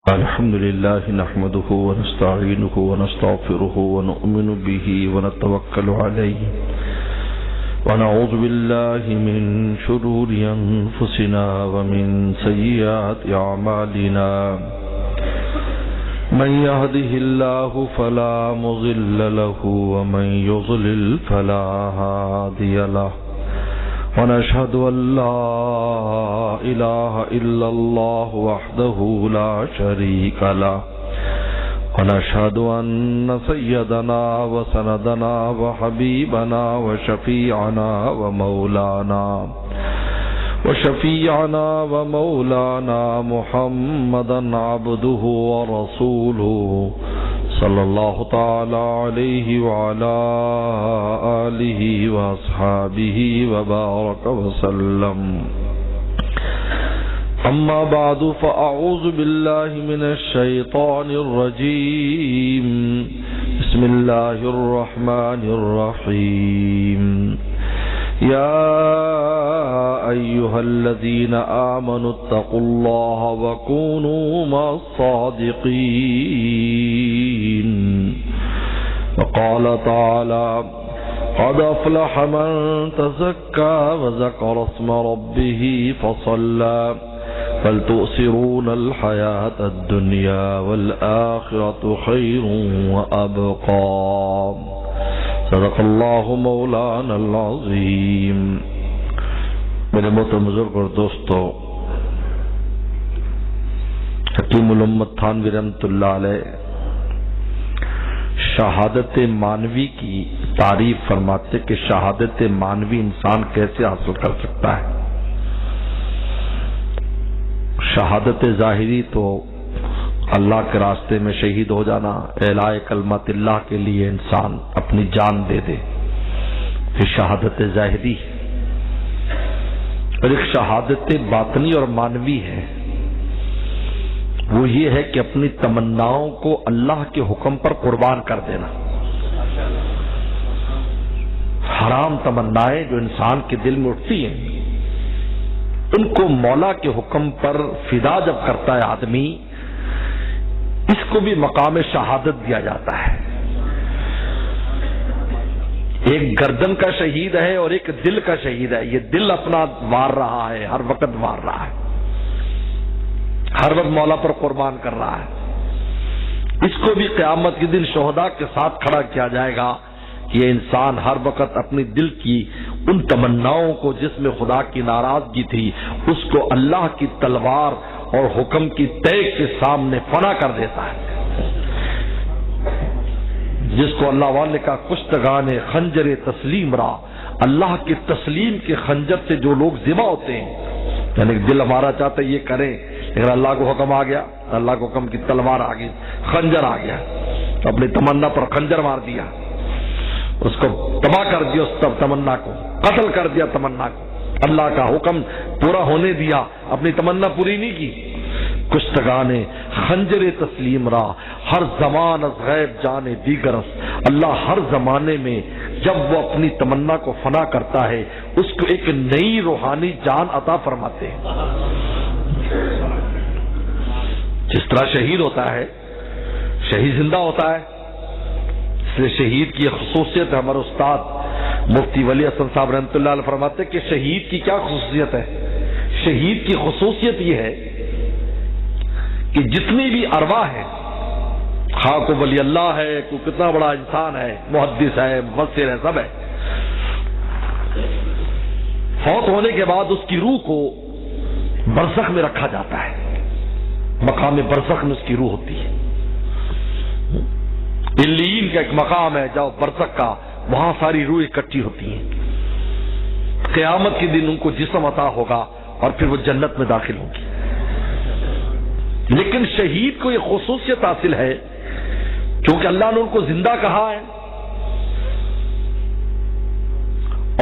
الحمد لله نحمده ونستعينه ونستغفره ونؤمن به ونتوكل عليه ونعوذ بالله من شرور أنفسنا ومن سيئات أعمالنا من يهده الله فلا مضل له ومن يضلل فلا هادي له ونشهد أن لا إله إلا الله وحده لا شريك له ونشهد أن سيدنا وسندنا وحبيبنا وشفيعنا ومولانا محمدا عبده ورسوله صلى الله تعالى عليه وعلى آله وأصحابه وبارك وسلم. أما بعد فأعوذ بالله من الشيطان الرجيم. بسم الله الرحمن الرحيم. يا أيها الذين آمنوا اتقوا الله وكونوا مع الصادقين. وقال تعالى قد أفلح من تزكى وذكر اسم ربه فصلى بل تؤثرون الحياة الدنيا والآخرة خير وأبقى. صدق اللہ مولانا العظیم. میرے محترم بزرگ اور دوستو، حکیم الامت تھانوی رحمۃ اللہ علیہ شہادت مانوی کی تعریف فرماتے کہ شہادت مانوی انسان کیسے حاصل کر سکتا ہے. شہادت ظاہری تو اللہ کے راستے میں شہید ہو جانا، اعلاء کلمت اللہ کے لیے انسان اپنی جان دے دے، یہ شہادت ظاہری ہے. اور ایک شہادت باطنی اور مانوی ہے، وہ یہ ہے کہ اپنی تمناؤں کو اللہ کے حکم پر قربان کر دینا. حرام تمنائیں جو انسان کے دل میں اٹھتی ہیں، ان کو مولا کے حکم پر فدا جب کرتا ہے آدمی، اس کو بھی مقام شہادت دیا جاتا ہے. ایک گردن کا شہید ہے اور ایک دل کا شہید ہے. یہ دل اپنا مار رہا ہے، ہر وقت مار رہا ہے، ہر وقت مولا پر قربان کر رہا ہے. اس کو بھی قیامت کے دن شہداء کے ساتھ کھڑا کیا جائے گا. یہ انسان ہر وقت اپنی دل کی ان تمناؤں کو جس میں خدا کی ناراضگی تھی، اس کو اللہ کی تلوار اور حکم کی تیغ کے سامنے فنا کر دیتا ہے. جس کو اللہ والے کا کشتگان خنجر تسلیم را، اللہ کے تسلیم کے خنجر سے جو لوگ ذبح ہوتے ہیں، یعنی دل ہمارا چاہتا ہے یہ کریں، لیکن اللہ کو حکم آ گیا، اللہ کو حکم کی تلوار آ گئی، خنجر آ گیا، تو اپنی تمنا پر خنجر مار دیا، اس کو تباہ کر دیا، اس تمنا کو قتل کر دیا. تمنا کو اللہ کا حکم پورا ہونے دیا، اپنی تمنا پوری نہیں کی. کشتگان خنجر تسلیم را، ہر زمان از غیب جانے دیگرس. اللہ ہر زمانے میں جب وہ اپنی تمنا کو فنا کرتا ہے، اس کو ایک نئی روحانی جان عطا فرماتے ہیں. جس طرح شہید ہوتا ہے، شہید زندہ ہوتا ہے، اس لیے شہید کی خصوصیت ہے. ہمارے استاد مفتی ولی حسن صاحب رحمۃ اللہ علیہ فرماتے کہ شہید کی کیا خصوصیت ہے. شہید کی خصوصیت یہ ہے کہ جتنی بھی ارواح ہے، خواہ کو ولی اللہ ہے، کوئی کتنا بڑا انسان ہے، محدث ہے، مفسر ہے، سب ہے، فوت ہونے کے بعد اس کی روح کو برزخ میں رکھا جاتا ہے. مقام برزخ میں اس کی روح ہوتی ہے. علیین کا ایک مقام ہے جہاں برزخ کا، وہاں ساری روح اکٹھی ہوتی ہیں. قیامت کے دن ان کو جسم عطا ہوگا اور پھر وہ جنت میں داخل ہوگی. لیکن شہید کو یہ خصوصیت حاصل ہے کیونکہ اللہ نے ان کو زندہ کہا ہے،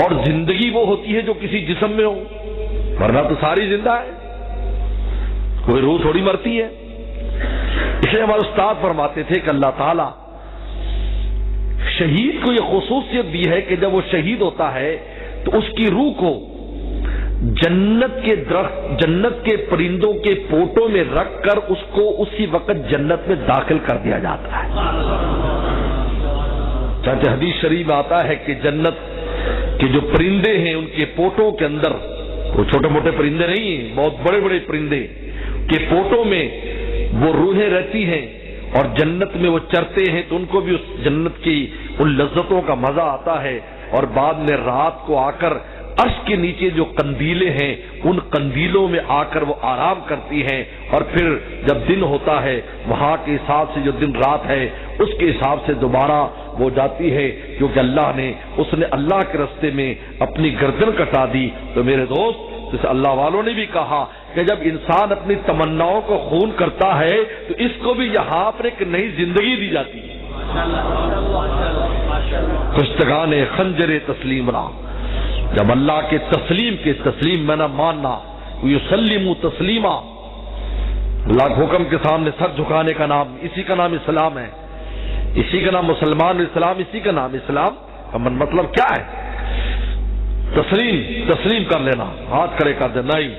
اور زندگی وہ ہوتی ہے جو کسی جسم میں ہو، ورنہ تو ساری زندہ ہے، کوئی روح تھوڑی مرتی ہے. اس لیے ہمارے استاد فرماتے تھے کہ اللہ تعالی شہید کو یہ خصوصیت دی ہے کہ جب وہ شہید ہوتا ہے تو اس کی روح کو جنت کے درخت، جنت کے پرندوں کے پوٹوں میں رکھ کر اس کو اسی وقت جنت میں داخل کر دیا جاتا ہے۔ چاہتے حدیث شریف میں آتا ہے کہ جنت کے جو پرندے ہیں ان کے پوٹوں کے اندر، وہ چھوٹے موٹے پرندے نہیں ہیں، بہت بڑے بڑے پرندے کے پوٹوں میں وہ روحیں رہتی ہیں اور جنت میں وہ چرتے ہیں، تو ان کو بھی اس جنت کی ان لذتوں کا مزہ آتا ہے، اور بعد میں رات کو آ کر عرش کے نیچے جو قندیلیں ہیں ان قندیلوں میں آ کر وہ آرام کرتی ہیں، اور پھر جب دن ہوتا ہے وہاں کے حساب سے جو دن رات ہے اس کے حساب سے دوبارہ وہ جاتی ہے، کیونکہ اس نے اللہ کے راستے میں اپنی گردن کٹا دی۔ تو میرے دوست، جیسے اللہ والوں نے بھی کہا کہ جب انسان اپنی تمناؤں کو خون کرتا ہے تو اس کو بھی یہاں پر ایک نئی زندگی دی جاتی ہے۔ کشتگان خنجر تسلیم را، جب اللہ کے تسلیم میں نہ ماننا، یسلم تسلیما، اللہ کے حکم کے سامنے سر جھکانے کا نام، اسی کا نام اسلام ہے، اسی کا نام مسلمان، اسلام اسی کا نام اسلام کا مطلب کیا ہے؟ تسلیم کر لینا، ہاتھ کھڑے کر دینا، نہیں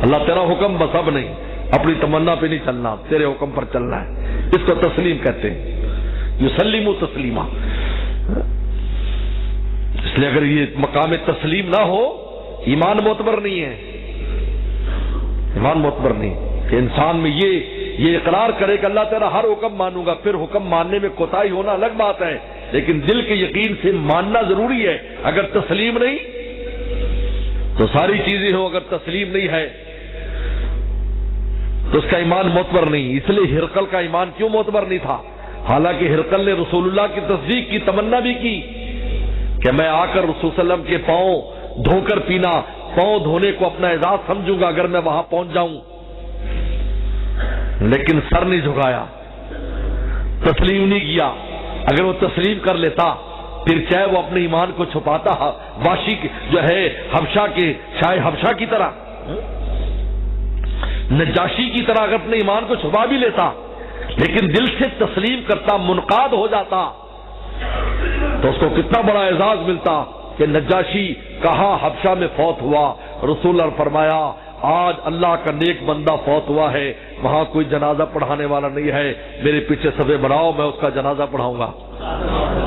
اللہ تیرا حکم بس اب نہیں، اپنی تمنا پہ نہیں چلنا، تیرے حکم پر چلنا ہے، اس کو تسلیم کہتے ہیں، یسلم تسلیما۔ اس لیے اگر یہ مقام تسلیم نہ ہو، ایمان معتبر نہیں ہے، ایمان معتبر نہیں کہ انسان میں یہ اقرار کرے کہ اللہ تیرا ہر حکم مانوں گا، پھر حکم ماننے میں کوتاہی ہونا الگ بات ہے، لیکن دل کے یقین سے ماننا ضروری ہے۔ اگر تسلیم نہیں تو ساری چیزیں ہو، اگر تسلیم نہیں ہے تو اس کا ایمان معتبر نہیں۔ اس لیے ہرقل کا ایمان کیوں معتبر نہیں تھا؟ حالانکہ ہرقل نے رسول اللہ کی تصدیق کی، تمنا بھی کی کہ میں آ کر رسول صلی اللہ علیہ وسلم کے پاؤں دھو کر پینا، پاؤں دھونے کو اپنا اعزاز سمجھوں گا اگر میں وہاں پہنچ جاؤں، لیکن سر نہیں جھکایا، تسلیم نہیں کیا۔ اگر وہ تسلیم کر لیتا پھر چاہے وہ اپنے ایمان کو چھپاتا، واشی جو ہے حبشہ کے شاہ حبشہ کی طرح، نجاشی کی طرح اگر اپنے ایمان کو چھپا بھی لیتا، لیکن دل سے تسلیم کرتا، منقاد ہو جاتا، تو اس کو کتنا بڑا اعزاز ملتا کہ نجاشی کہاں حبشہ میں فوت ہوا، رسول اللہ نے فرمایا آج اللہ کا نیک بندہ فوت ہوا ہے، وہاں کوئی جنازہ پڑھانے والا نہیں ہے، میرے پیچھے صفے بناؤ، میں اس کا جنازہ پڑھاؤں گا۔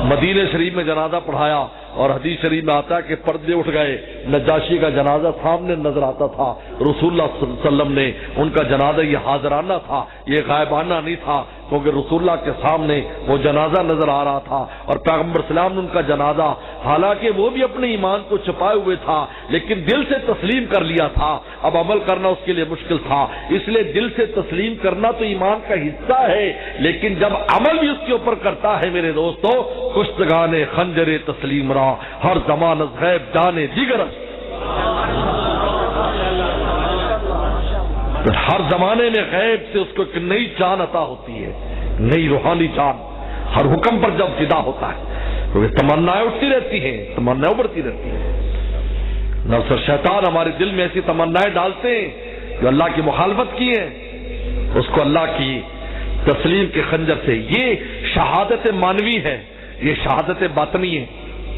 مدینہ شریف میں جنازہ پڑھایا اور حدیث شریف میں آتا ہے کہ پردے اٹھ گئے، نجاشی کا جنازہ سامنے نظر آتا تھا، رسول اللہ صلی اللہ علیہ وسلم نے ان کا جنازہ یہ حاضرانہ تھا، یہ غائبانہ نہیں تھا، کیونکہ رسول اللہ کے سامنے وہ جنازہ نظر آ رہا تھا، اور پیغمبر اسلام نے ان کا جنازہ، حالانکہ وہ بھی اپنے ایمان کو چھپائے ہوئے تھا لیکن دل سے تسلیم کر لیا تھا، اب عمل کرنا اس کے لیے مشکل تھا۔ اس لیے دل سے تسلیم کرنا تو ایمان کا حصہ ہے، لیکن جب عمل بھی اس کے اوپر کرتا ہے میرے دوستو، کشتگان خنجر تسلیم را، ہر زمان از غیب جانے دیگر، ہر زمانے میں غیب سے اس کو ایک نئی جان عطا ہوتی ہے، نئی روحانی جان، ہر حکم پر جب فدا ہوتا ہے، کیونکہ تمنائیں اٹھتی رہتی ہیں، تمنائیں ابھرتی رہتی ہیں، نفس اور شیطان ہمارے دل میں ایسی تمنائیں ڈالتے ہیں جو اللہ کی مخالفت کی ہیں، اس کو اللہ کی تسلیم کے خنجر سے، یہ شہادت مانوی ہے، یہ شہادت باطنی ہے،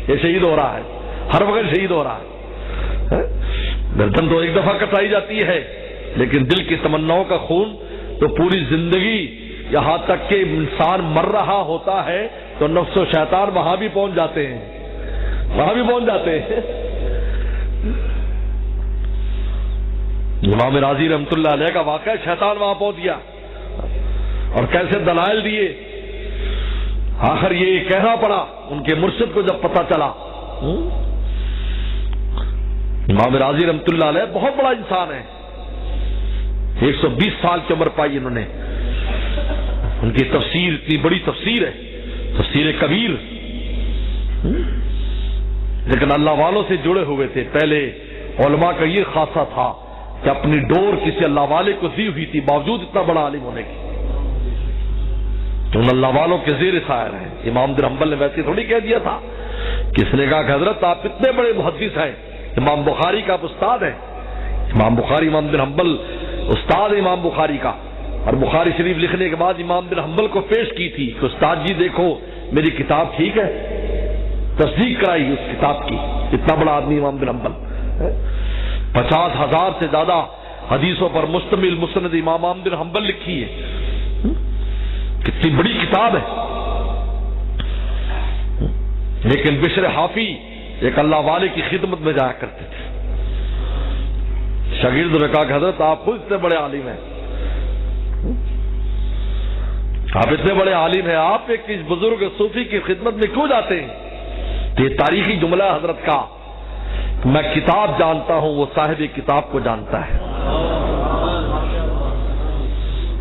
یہ شہید ہو رہا ہے، ہر وقت شہید ہو رہا ہے، گردن تو ایک دفعہ کٹائی جاتی ہے لیکن دل کی تمناؤں کا خون تو پوری زندگی، یہاں تک کہ انسان مر رہا ہوتا ہے تو نفس و شیطان وہاں بھی پہنچ جاتے ہیں، وہاں بھی پہنچ جاتے ہیں۔ امام راضی رحمۃ اللہ علیہ کا واقعہ، شیطان وہاں پہنچ گیا اور کیسے دلائل دیے، آخر یہ کہنا پڑا ان کے مرشد کو جب پتہ چلا۔ امام راضی رحمۃ اللہ علیہ بہت بڑا انسان ہے، 120 سال کی عمر پائی انہوں نے، ان کی تفسیر اتنی بڑی تفسیر ہے، تفسیر کبیر، لیکن اللہ والوں سے جڑے ہوئے تھے۔ پہلے علماء کا یہ خاصہ تھا کہ اپنی ڈور کسی اللہ والے کو دی ہوئی تھی، باوجود اتنا بڑا عالم ہونے کی، ان اللہ والوں کے زیر سایہ ہیں۔ امام بن حنبل نے ویسے تھوڑی کہہ دیا تھا، کس نے کہا کہ حضرت آپ اتنے بڑے محدث ہیں، امام بخاری کا آپ استاد ہیں، امام بخاری، امام بن حنبل استاد امام بخاری کا، اور بخاری شریف لکھنے کے بعد امام بن حنبل کو پیش کی تھی کہ استاد جی دیکھو میری کتاب ٹھیک ہے، تصدیق کرائی اس کتاب کی، اتنا بڑا آدمی امام بن حنبل۔ 50,000 سے زیادہ حدیثوں پر مشتمل مسند امام احمد بن حنبل لکھی ہے. کتنی بڑی کتاب ہے. لیکن بشر حافی ایک اللہ والے کی خدمت میں جایا کرتے تھے. شاگرد نے کہا کہ حضرت آپ خود اتنے بڑے عالم ہیں, آپ اتنے بڑے عالم ہیں, آپ ایک اس بزرگ صوفی کی خدمت میں کیوں جاتے ہیں؟ یہ تاریخی جملہ ہے حضرت کا. میں کتاب جانتا ہوں, وہ صاحب کتاب کو جانتا ہے.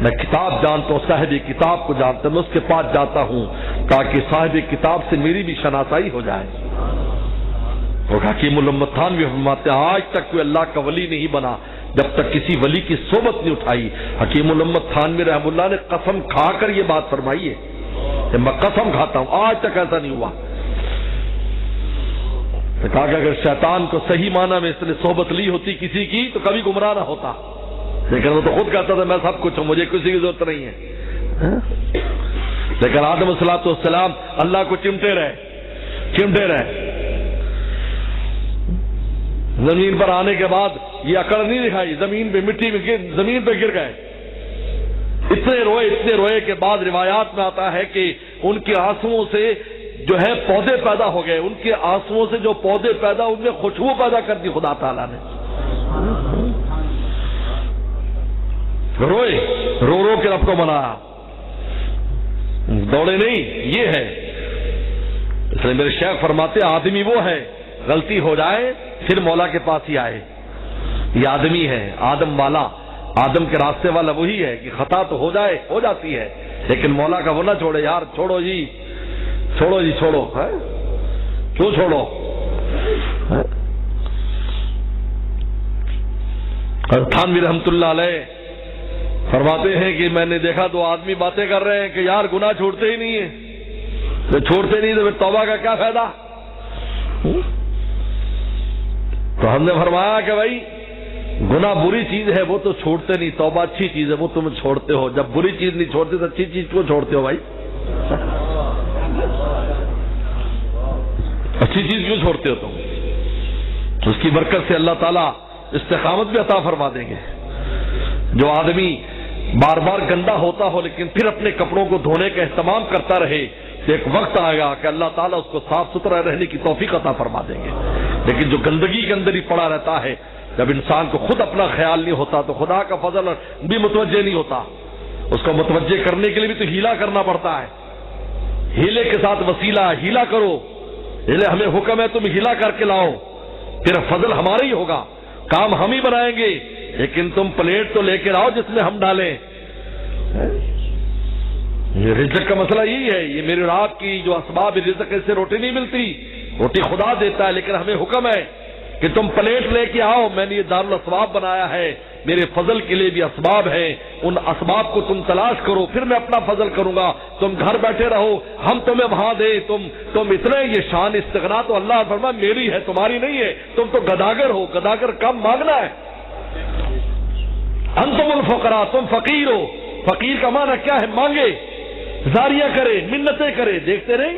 میں کتاب جانتا ہوں, صاحب کتاب کو جانتا ہوں. میں اس کے پاس جاتا ہوں تاکہ صاحب کتاب سے میری بھی شناسائی ہو جائے. وہ حکیم الامت تھانوی فرماتے ہیں آج تک کوئی اللہ کا ولی نہیں بنا جب تک کسی ولی کی صحبت نہیں اٹھائی. حکیم الامت تھانوی رحم اللہ نے قسم کھا کر یہ بات فرمائی ہے کہ میں قسم کھاتا ہوں آج تک ایسا نہیں ہوا. کہا کہ اگر شیطان کو صحیح معنی میں اس نے صحبت لی ہوتی کسی کی تو کبھی گمراہ نہ ہوتا, لیکن وہ تو خود کہتا تھا میں سب کچھ ہوں, مجھے کسی کی ضرورت نہیں ہے. لیکن آدم علیہ السلام اللہ کو چمٹے رہے. زمین پر آنے کے بعد یہ اکڑ نہیں دکھائی, زمین پہ مٹی میں زمین پہ گر گئے. اتنے روئے کے بعد روایات میں آتا ہے کہ ان کے آنسوؤں سے جو ہے پودے پیدا ہو گئے. ان کے آنسوؤں سے جو پودے پیدا, ان میں خوشبو پیدا کر دی خدا تعالیٰ نے. روئے, رو کے رب کو منایا, دوڑے نہیں. یہ ہے اس لیے میرے شیخ فرماتے آدمی وہ ہے غلطی ہو جائے پھر مولا کے پاس ہی آئے. یہ آدمی ہے, آدم والا, آدم کے راستے والا وہی ہے کہ خطا تو ہو جائے, ہو جاتی ہے, لیکن مولا کا وہ نہ چھوڑے. یار چھوڑو جی چھوڑو, کیوں چھوڑو؟ اور تھانوی رحمت اللہ علیہ فرماتے ہیں کہ میں نے دیکھا دو آدمی باتیں کر رہے ہیں کہ یار گناہ چھوڑتے ہی نہیں ہیں. چھوڑتے نہیں تو پھر توبہ کا کیا فائدہ؟ تو ہم نے فرمایا کہ بھائی گناہ بری چیز ہے وہ تو چھوڑتے نہیں, توبہ اچھی چیز ہے وہ تم چھوڑتے ہو. جب بری چیز نہیں چھوڑتے تو اچھی چیز کیوں چھوڑتے ہو بھائی؟ اچھی چیز کیوں چھوڑتے ہو تم؟ اس کی برکت سے اللہ تعالیٰ استقامت بھی عطا فرما دیں گے. جو آدمی بار بار گندا ہوتا ہو لیکن پھر اپنے کپڑوں کو دھونے کا اہتمام کرتا رہے تو ایک وقت آئے گا کہ اللہ تعالیٰ اس کو صاف ستھرا رہنے کی توفیق عطا فرما دیں گے. لیکن جو گندگی کے اندر ہی پڑا رہتا ہے, جب انسان کو خود اپنا خیال نہیں ہوتا تو خدا کا فضل بھی متوجہ نہیں ہوتا. اس کو متوجہ کرنے کے لیے بھی تو ہیلا کرنا پڑتا ہے. ہیلے کے ساتھ وسیلہ, ہیلا کرو. ہمیں حکم ہے تم ہیلا کر کے لاؤ, پھر فضل ہمارا ہی ہوگا, کام ہم ہی بنائیں گے, لیکن تم پلیٹ تو لے کے آؤ جس میں ہم ڈالیں. یہ رزق کا مسئلہ یہی ہے. یہ میری رات کی جو اسباب رزق سے روٹی نہیں ملتی, روٹی خدا دیتا ہے, لیکن ہمیں حکم ہے کہ تم پلیٹ لے کے آؤ. میں نے یہ دارالاسباب بنایا ہے, میرے فضل کے لیے بھی اسباب ہیں, ان اسباب کو تم تلاش کرو, پھر میں اپنا فضل کروں گا. تم گھر بیٹھے رہو, ہم تمہیں وہاں دیں, تم اتنے. یہ شان استغنا تو اللہ فرما میری ہے, تمہاری نہیں ہے. تم تو گداگر ہو, گداگر کم مانگنا ہے. انتم الفقراء, تم فقیر ہو. فقیر کا معنی کیا ہے؟ مانگے, زاریہ کرے, منتیں کرے. دیکھتے نہیں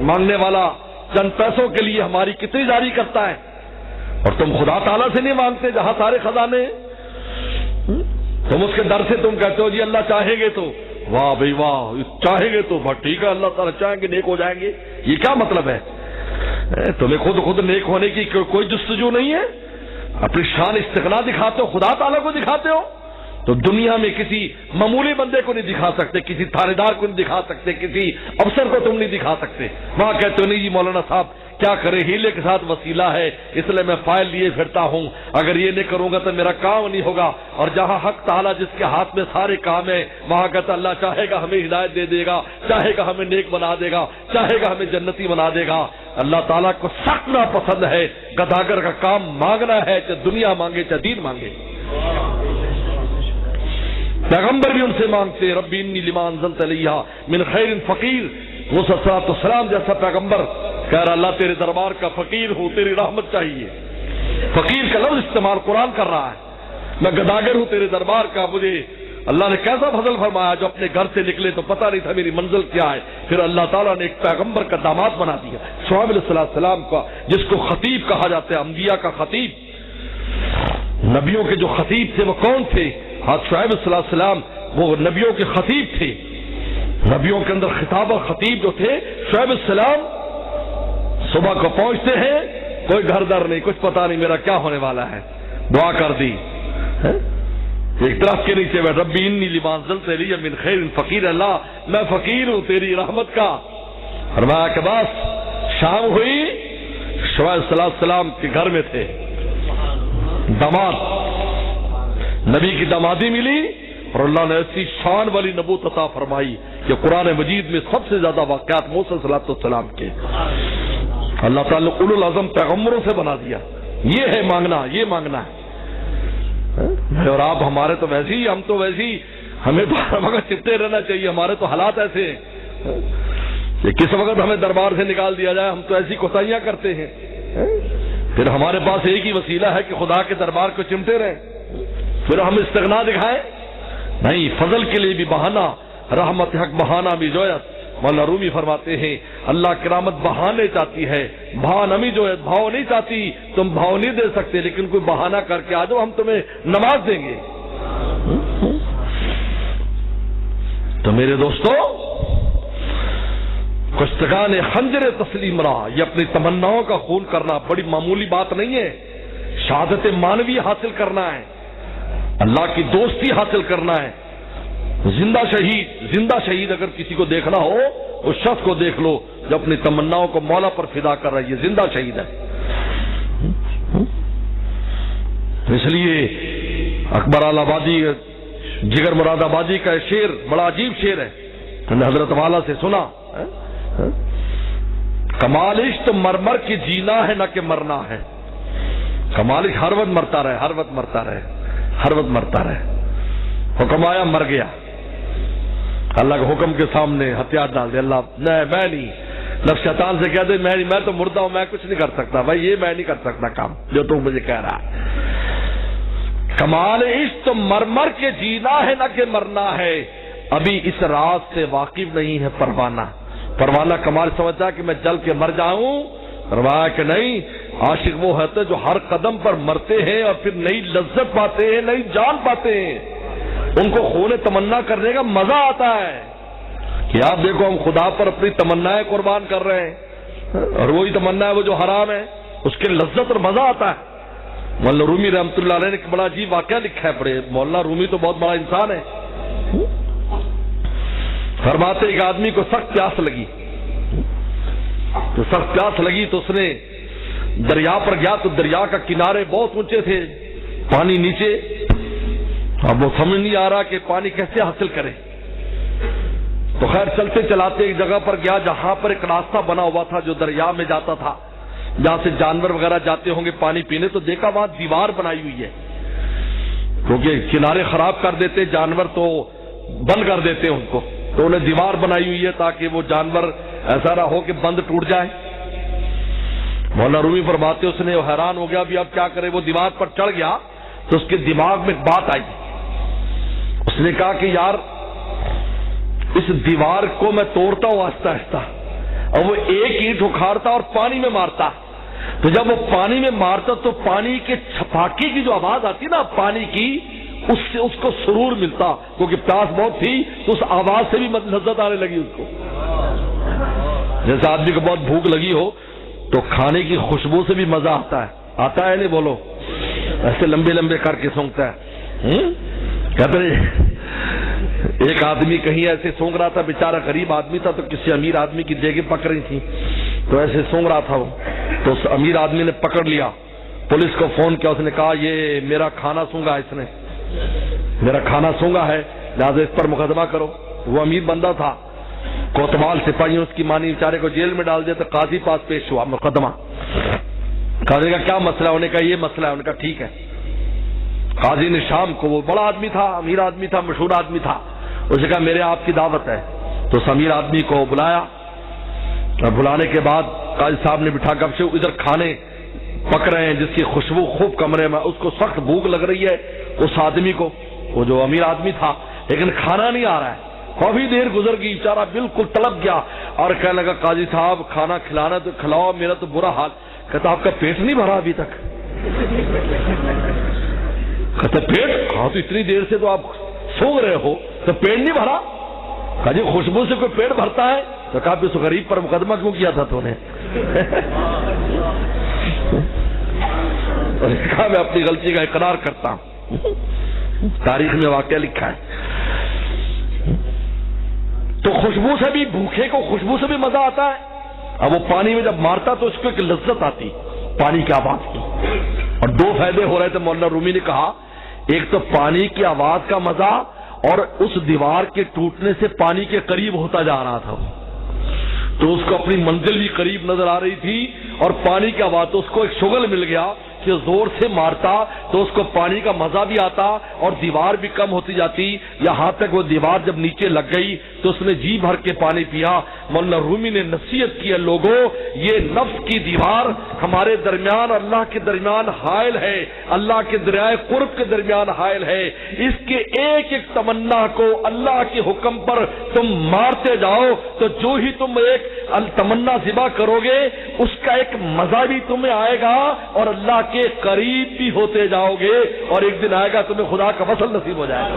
مانگنے والا چند پیسوں کے لیے ہماری کتنی زاری کرتا ہے, اور تم خدا تعالیٰ سے نہیں مانگتے جہاں سارے خزانے. تم اس کے در سے تم کہتے ہو جی اللہ چاہیں گے تو. واہ بھائی واہ, چاہیں گے تو بس ٹھیک ہے, اللہ تعالیٰ چاہیں گے نیک ہو جائیں گے. یہ کیا مطلب ہے؟ تمہیں خود نیک ہونے کی کوئی جستجو نہیں ہے. اپنی شان استغنا دکھاتے ہو, خدا تعالیٰ کو دکھاتے ہو. تو دنیا میں کسی معمولی بندے کو نہیں دکھا سکتے, کسی تھانے دار کو نہیں دکھا سکتے, کسی افسر کو تم نہیں دکھا سکتے. وہاں کہتے ہو نہیں جی مولانا صاحب کیا کرے, ہیلے کے ساتھ وسیلہ ہے اس لیے میں فائل لیے پھرتا ہوں, اگر یہ نہیں کروں گا تو میرا کام نہیں ہوگا. اور جہاں حق تعالیٰ جس کے ہاتھ میں سارے کام ہے, وہاں کہتا اللہ چاہے گا ہمیں ہدایت دے دے گا, چاہے گا ہمیں نیک بنا دے گا, چاہے گا ہمیں جنتی بنا دے گا. اللہ تعالیٰ کو سخت ناپسند ہے گداگر کا کام مانگنا ہے, چاہے دنیا مانگے چاہے دین مانگے. پیغمبر بھی ان سے مانگتے ربی انی لما انزلت الیہ من خیر فقیر. وہ صلی اللہ علیہ وسلم جیسا پیغمبر کہہ رہا اللہ تیرے دربار کا فقیر ہوں, تیری رحمت چاہیے. فقیر کا لفظ استعمال قرآن کر رہا ہے. میں گداگر ہوں تیرے دربار کا, مجھے اللہ نے کیسا فضل فرمایا. جو اپنے گھر سے نکلے تو پتہ نہیں تھا میری منزل کیا ہے, پھر اللہ تعالیٰ نے ایک پیغمبر کا داماد بنا دیا. شعیب علیہ السلام کا, جس کو خطیب کہا جاتا ہے, انبیاء کا خطیب. نبیوں کے جو خطیب تھے وہ کون تھے؟ حضرت شعیب صلی اللہ علیہ وسلم وہ نبیوں کے خطیب تھے. نبیوں کے اندر خطاب اور خطیب جو تھے شعیب السلام صبح کو پہنچتے ہیں، کوئی گھر در نہیں، کچھ پتا نہیں میرا کیا ہونے والا ہے، دعا کر دی. ایک درخت کے نیچے بیٹھ، ربی انی لما انزلت الی من خیر فقیر، اللہ میں فقیر ہوں تیری رحمت کا. فرمایا کہ بس شام ہوئی، شعیب صلی اللہ علیہ وسلم کے گھر میں تھے، داماد، نبی کی دامادی ملی اور اللہ نے ایسی شان والی نبوت عطا فرمائی کہ قرآن مجید میں سب سے زیادہ واقعات موسیٰ صلی اللہ علیہ وسلم کے اللہ تعالیٰ نے اولو العزم پیغمبروں سے بنا دیا. یہ ہے مانگنا، یہ مانگنا ہے. اور آپ ہمارے تو ویسے ہی، ہم تو ویسے ہی، ہمیں تو ہر وقت چپتے رہنا چاہیے. ہمارے تو حالات ایسے ہیں کہ کس وقت ہمیں دربار سے نکال دیا جائے، ہم تو ایسی کوتاہیاں کرتے ہیں. پھر ہمارے پاس ایک ہی وسیلہ ہے کہ خدا کے دربار کو چمٹے رہیں، پھر ہم استغنا دکھائیں؟ نہیں، فضل کے لیے بھی بہانہ، رحمت حق بہانہ بھی جویت. مولانا رومی فرماتے ہیں اللہ کرامت بہانے چاہتی ہے، بہا نمی جو ہے بھاؤ نہیں چاہتی. تم بھاؤ نہیں دے سکتے لیکن کوئی بہانہ کر کے آ جاؤ، ہم تمہیں نماز دیں گے. تو میرے دوستو، کشتگان خنجر تسلیم رہا، یہ اپنی تمناؤں کا خون کرنا بڑی معمولی بات نہیں ہے. شہادت مانوی حاصل کرنا ہے، اللہ کی دوستی حاصل کرنا ہے. زندہ شہید اگر کسی کو دیکھنا ہو اس شخص کو دیکھ لو جو اپنی تمناؤں کو مولا پر فدا کر رہا ہے، یہ زندہ شہید ہے. اس لیے اکبر آبادی، جگر مراد آبادی کا شعر بڑا عجیب شعر ہے، ہم نے حضرت والا سے سنا. کمال عشق مرمر کی جینا ہے نہ کہ مرنا ہے. کمال عشق ہر وقت مرتا رہے، ہر وقت مرتا رہے، ہر وقت مرتا رہے. حکم آیا، مر گیا، اللہ کے حکم کے سامنے ہتھیار ڈال دے. اللہ نہیں، میں نہیں. لفظ شیطان سے کہہ دے میں نہیں، میں تو مردہ ہوں، میں کچھ نہیں کر سکتا. بھائی یہ میں نہیں کر سکتا کام جو تم مجھے کہہ رہا ہے. کمال عشق تو مرمر کے جینا ہے نہ کہ مرنا ہے. ابھی اس راز سے واقف نہیں ہے پروانہ. پروانہ کمال سمجھتا کہ میں جل کے مر جاؤں. فرمایا کہ نہیں، عاشق وہ ہوتے جو ہر قدم پر مرتے ہیں اور پھر نئی لذت پاتے ہیں، نئی جان پاتے ہیں. ان کو خون تمنا کرنے کا مزہ آتا ہے کہ آپ دیکھو ہم خدا پر اپنی تمنائیں قربان کر رہے ہیں، اور وہی تمنا ہے وہ جو حرام ہے اس کے لذت اور مزہ آتا ہے. مولانا رومی رحمۃ اللہ علیہ نے ایک بڑا عجیب واقعہ لکھا ہے. پڑھے، مولانا رومی تو بہت بڑا انسان ہے. فرماتے ایک آدمی کو سخت پیاس لگی، تو سخت پیاس لگی تو اس نے دریا پر گیا، تو دریا کا کنارے بہت اونچے تھے، پانی نیچے. اب وہ سمجھ نہیں آ رہا کہ پانی کیسے حاصل کرے. تو خیر چلتے چلاتے ایک جگہ پر گیا جہاں پر ایک راستہ بنا ہوا تھا جو دریا میں جاتا تھا، جہاں سے جانور وغیرہ جاتے ہوں گے پانی پینے. تو دیکھا وہاں دیوار بنائی ہوئی ہے، کیونکہ کنارے خراب کر دیتے جانور تو بند کر دیتے ان کو، تو انہیں دیوار بنائی ہوئی ہے تاکہ وہ جانور ایسا نہ ہو کہ بند ٹوٹ جائے. مولانا رومی فرماتے اس نے حیران ہو گیا ابھی اب کیا کرے. وہ دیوار پر چڑھ گیا تو اس کے دماغ میں ایک بات آئی. اس نے کہا کہ یار اس دیوار کو میں توڑتا ہوں آہستہ آہستہ، اور وہ ایک اینٹ اکھاڑتا اور پانی میں مارتا. تو جب وہ پانی میں مارتا تو پانی کے چھپاکی کی جو آواز آتی نا پانی کی، اس سے اس کو سرور ملتا، کیونکہ پیاس بہت تھی تو اس آواز سے بھی لذت آنے لگی اس کو. جیسے آدمی کو بہت بھوک لگی ہو تو کھانے کی خوشبو سے بھی مزہ آتا ہے نہیں بولو، ایسے لمبے لمبے کر کے سونگتا ہے. کہتے ایک آدمی کہیں ایسے سونگ رہا تھا، بیچارہ غریب آدمی تھا، تو کسی امیر آدمی کی دیگیں پک رہی تھی، تو ایسے سونگ رہا تھا وہ. تو اس امیر آدمی نے پکڑ لیا، پولیس کو فون کیا، اس نے کہا یہ میرا کھانا سونگا، اس نے میرا کھانا سونگا ہے، لہٰذا اس پر مقدمہ کرو. وہ امیر بندہ تھا، کوتوال سپاہیوں اس کی مانی بیچارے کو جیل میں ڈال دیا. تو قاضی پاس پیش ہوا مقدمہ. قاضی کا کیا مسئلہ ہے؟ انہوں نے کہا یہ مسئلہ ہے. انہوں نے کہا ٹھیک ہے. قاضی نے شام کو، وہ بڑا آدمی تھا، امیر آدمی تھا، مشہور آدمی تھا، اس نے کہا میرے آپ کی دعوت ہے. تو اس امیر آدمی کو بلایا، اور بلانے کے بعد قاضی صاحب نے بٹھا گپ شپ، ادھر کھانے پک رہے ہیں جس کی خوشبو خوب کمرے میں، اس کو سخت بھوک لگ رہی ہے اس آدمی کو، وہ جو امیر آدمی تھا، لیکن کھانا نہیں آ رہا ہے. کافی دیر گزر گئی، بیچارہ بالکل تڑپ گیا اور کہنے لگا قاضی صاحب کھانا کھلانا تو کھلاؤ، میرا تو برا حال. کہتا آپ کا پیٹ نہیں بھرا ابھی تک؟ کہتے پیٹ؟ ہاں تو اتنی دیر سے تو آپ سو رہے ہو تو پیٹ نہیں بھرا؟ کہا جی خوشبو سے کوئی پیٹ بھرتا ہے؟ تو کہا اس غریب پر مقدمہ کیوں کیا تھا تو نے؟ کہا میں اپنی غلطی کا اقرار کرتا ہوں، تاریخ میں واقعہ لکھا ہے۔ تو خوشبو سے بھی، بھوکے کو خوشبو سے بھی مزہ آتا ہے۔ اب وہ پانی میں جب مارتا تو اس کو ایک لذت آتی پانی کی آواز کی، اور دو فائدے ہو رہے تھے۔ مولانا رومی نے کہا ایک تو پانی کی آواز کا مزہ، اور اس دیوار کے ٹوٹنے سے پانی کے قریب ہوتا جا رہا تھا، تو اس کو اپنی منزل بھی قریب نظر آ رہی تھی، اور پانی کی آواز تو اس کو ایک شغل مل گیا کہ زور سے مارتا تو اس کو پانی کا مزہ بھی آتا اور دیوار بھی کم ہوتی جاتی، یہاں تک وہ دیوار جب نیچے لگ گئی تو اس نے جی بھر کے پانی پیا۔ مولانا رومی نے نصیحت کی ہے، لوگوں یہ نفس کی دیوار ہمارے درمیان اللہ کے درمیان حائل ہے، اللہ کے دریائے قرب کے درمیان حائل ہے، اس کے ایک ایک تمنا کو اللہ کے حکم پر تم مارتے جاؤ تو جو ہی تم ایک تمنا ذبح کرو گے اس کا ایک مزہ بھی تمہیں آئے گا اور اللہ کے قریب بھی ہوتے جاؤ گے، اور ایک دن آئے گا تمہیں خدا کا وصل نصیب ہو جائے گا۔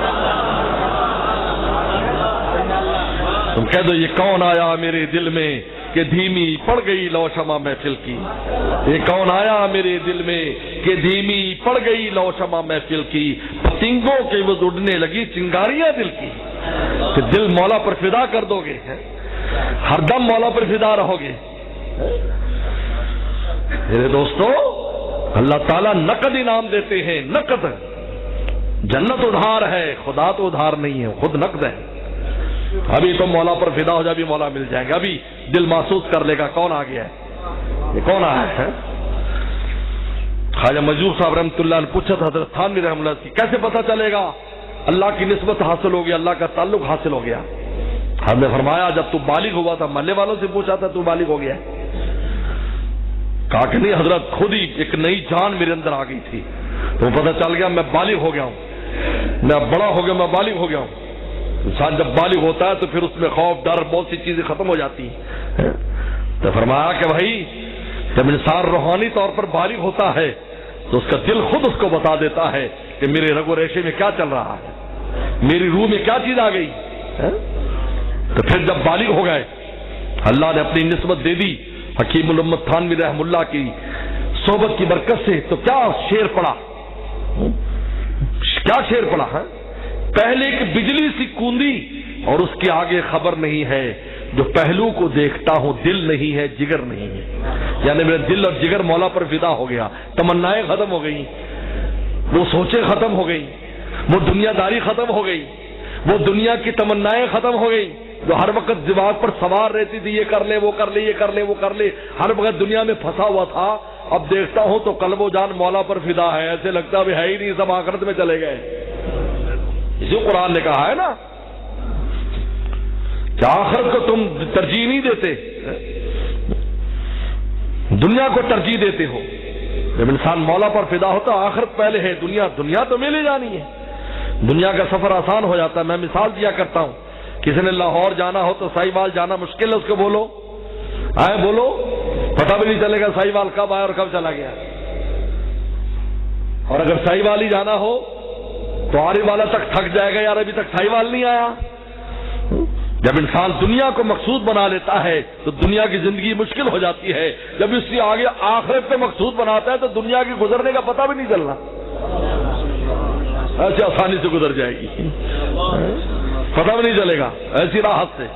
تم کہہ دو یہ کون آیا میرے دل میں کہ دھیمی پڑ گئی لو شمع محفل کی، یہ کون آیا میرے دل میں کہ دھیمی پڑ گئی لو شمع محفل کی، پتنگوں کے وہ اڑنے لگی چنگاریاں دل کی۔ کہ دل مولا پر فدا کر دو گے، ہر دم مولا پر فدا رہو گے۔ میرے دوستو اللہ تعالیٰ نقد انعام دیتے ہیں، نقد۔ جنت ادھار ہے، خدا تو ادھار نہیں ہے، خود نقد ہے۔ ابھی تو مولا پر فدا ہو جائے، ابھی مولا مل جائے گا، ابھی دل محسوس کر لے گا کون آ گیا ہے، یہ کون آیا ہے۔ خواجہ مجذوب صاحب رحمۃ اللہ نے پوچھا تھا حضرت تھانوی رحمۃ اللہ سے کیسے پتہ چلے گا اللہ کی نسبت حاصل ہو گیا، اللہ کا تعلق حاصل ہو گیا؟ ہم نے فرمایا جب تو بالغ ہوا تھا محلے والوں سے پوچھا تھا تو بالغ ہو گیا؟ کہا کہ نہیں حضرت خود ہی ایک نئی جان میرے اندر آ گئی تھی تو پتہ چل گیا میں بالغ ہو گیا ہوں، میں بڑا ہو گیا، میں بالغ ہو گیا ہوں۔ انسان جب بالغ ہوتا ہے تو پھر اس میں خوف ڈر بہت سی چیزیں ختم ہو جاتی ہیں۔ تو فرمایا کہ بھائی جب انسان روحانی طور پر بالغ ہوتا ہے تو اس کا دل خود اس کو بتا دیتا ہے کہ میرے رگ و ریشے میں کیا چل رہا ہے، میری روح میں کیا چیز آ گئی۔ تو پھر جب بالغ ہو گئے اللہ نے اپنی نسبت دے دی حکیم الامت تھانوی رحم اللہ کی صحبت کی برکت سے، تو کیا شعر پڑا، کیا شعر پڑا ہے؟ پہلے ایک بجلی سی کوندی اور اس کے آگے خبر نہیں ہے، جو پہلو کو دیکھتا ہوں دل نہیں ہے جگر نہیں ہے۔ یعنی میرا دل اور جگر مولا پر فدا ہو گیا، تمنائیں ختم ہو گئی، وہ سوچیں ختم ہو گئی، وہ دنیا داری ختم ہو گئی، وہ دنیا کی تمنائیں ختم ہو گئی جو ہر وقت دماغ پر سوار رہتی تھی، یہ کر لے وہ کر لے یہ کر لے وہ کر لے، ہر وقت دنیا میں پھنسا ہوا تھا۔ اب دیکھتا ہوں تو قلب و جان مولا پر فدا ہے، ایسے لگتا ہے ہی نہیں، سب آخرت میں چلے گئے۔ اسی قرآن نے کہا ہے نا کہ آخرت کو تم ترجیح نہیں دیتے، دنیا کو ترجیح دیتے ہو۔ جب انسان مولا پر فدا ہوتا آخرت پہلے ہے، دنیا تو مل ہی جانی ہے، دنیا کا سفر آسان ہو جاتا ہے۔ میں مثال دیا کرتا ہوں، کسی نے لاہور جانا ہو تو ساہیوال جانا مشکل ہے، اس کو بولو آئے بولو پتہ بھی نہیں چلے گا ساہیوال کب آیا اور کب چلا گیا۔ اور اگر ساہیوال ہی جانا ہو تو آنے والا تک تھک جائے گا، یار ابھی تک ساہیوال نہیں آیا۔ جب انسان دنیا کو مقصود بنا لیتا ہے تو دنیا کی زندگی مشکل ہو جاتی ہے، جب اس سے آگے آخرت پہ مقصود بناتا ہے تو دنیا کے گزرنے کا پتہ بھی نہیں چلنا، ایسے آسانی سے گزر جائے گی، پتہ بھی نہیں چلے گا ایسی راحت سے۔